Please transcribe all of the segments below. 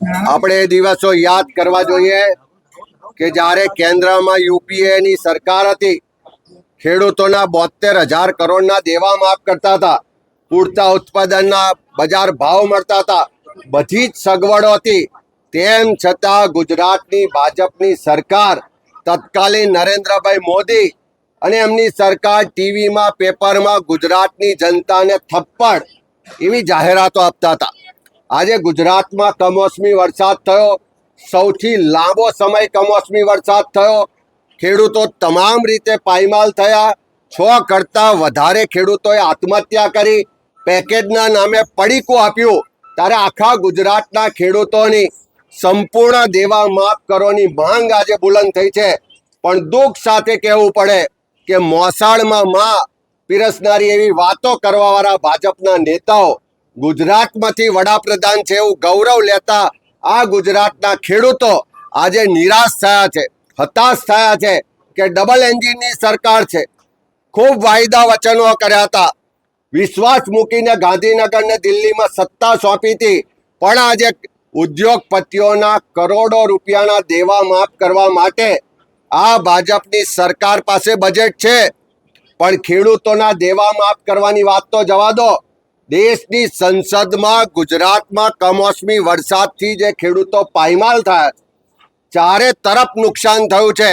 આપણે એ દિવસો યાદ કરવા જોઈએ કે જ્યારે કેન્દ્રમાં યુપીએની સરકાર હતી, ખેડૂતોના 72,000 કરોડના દેવા માફ કરતા હતા, પૂરતા ઉત્પાદનના બજાર ભાવ મળતા હતા, બધી જ સગવડો હતી. તેમ છતાં ગુજરાતની ભાજપની સરકાર, તત્કાલીન નરેન્દ્રભાઈ મોદી અને એમની સરકાર ટીવીમાં, પેપરમાં ગુજરાતની જનતાને થપ્પડ એવી જાહેરાતો આપતા હતા. આજે ગુજરાતમાં કમોસમી વરસાદ થયો, સૌથી લાંબો સમય કમોસમી વરસાદ થયો. ખેડૂતો તમામ રીતે પાયમાલ થયા. 6 કરતાં વધારે ખેડૂતોએ આત્મહત્યા કરી, પેકેજના નામે પડીકું આપ્યું. ત્યારે આખા ગુજરાતના ખેડૂતોની સંપૂર્ણ દેવા માફ કરવાની માંગ આજે બુલંદ થઈ છે. પણ દુઃખ સાથે કહેવું પડે કે મોસાળમાં માં પીરસનારી એવી વાતો કરવાવાળા ભાજપના નેતાઓ ગુજરાતમાંથી વડાપ્રધાન છે એવું ગૌરવ લેતા આ ગુજરાતના ખેડૂતો આજે નિરાશ થયા છે, હતાશ થયા છે કે ડબલ એન્જિનની સરકાર છે. ખૂબ વાયદા વચનો કર્યા હતા, વિશ્વાસ મૂકીને ગાંધીનગર ને દિલ્હીમાં સત્તા સોંપી હતી, પણ આજે ઉદ્યોગપતિઓના કરોડો રૂપિયાના દેવા માફ કરવા માટે આ ભાજપની સરકાર પાસે બજેટ છે, પણ ખેડૂતોના દેવા માફ કરવાની વાત તો જવા દો. દેશની સંસદમાં ગુજરાતમાં કમોસમી વરસાદથી જે ખેડૂતો પાયમાલ થયા, ચારે તરફ નુકસાન થયું છે,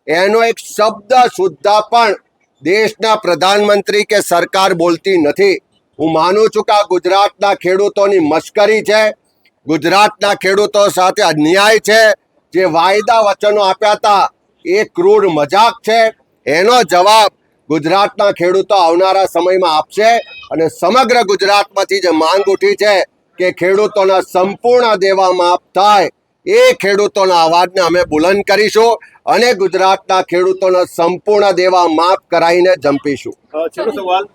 એનો એક શબ્દ સુદ્ધા પણ દેશના પ્રધાનમંત્રી કે સરકાર બોલતી નથી. હું માનું છું કે આ ગુજરાતના ખેડૂતોની મશ્કરી છે, ગુજરાતના ખેડૂતો સાથે અન્યાય છે. જે વાયદા વચનો આપ્યા હતા એ ક્રૂર મજાક છે. એનો જવાબ ગુજરાતના ખેડૂતો આવનારા સમયમાં આપશે. અને સમગ્ર ગુજરાતમાંથી જે માંગ ઉઠી છે કે ખેડૂતોના સંપૂર્ણ દેવા માફ થાય, એ ખેડૂતોના અવાજને અમે બુલંદ કરીશું અને ગુજરાતના ખેડૂતોના સંપૂર્ણ દેવા માફ કરાવીને જંપીશું. છેલ્લો સવાલ,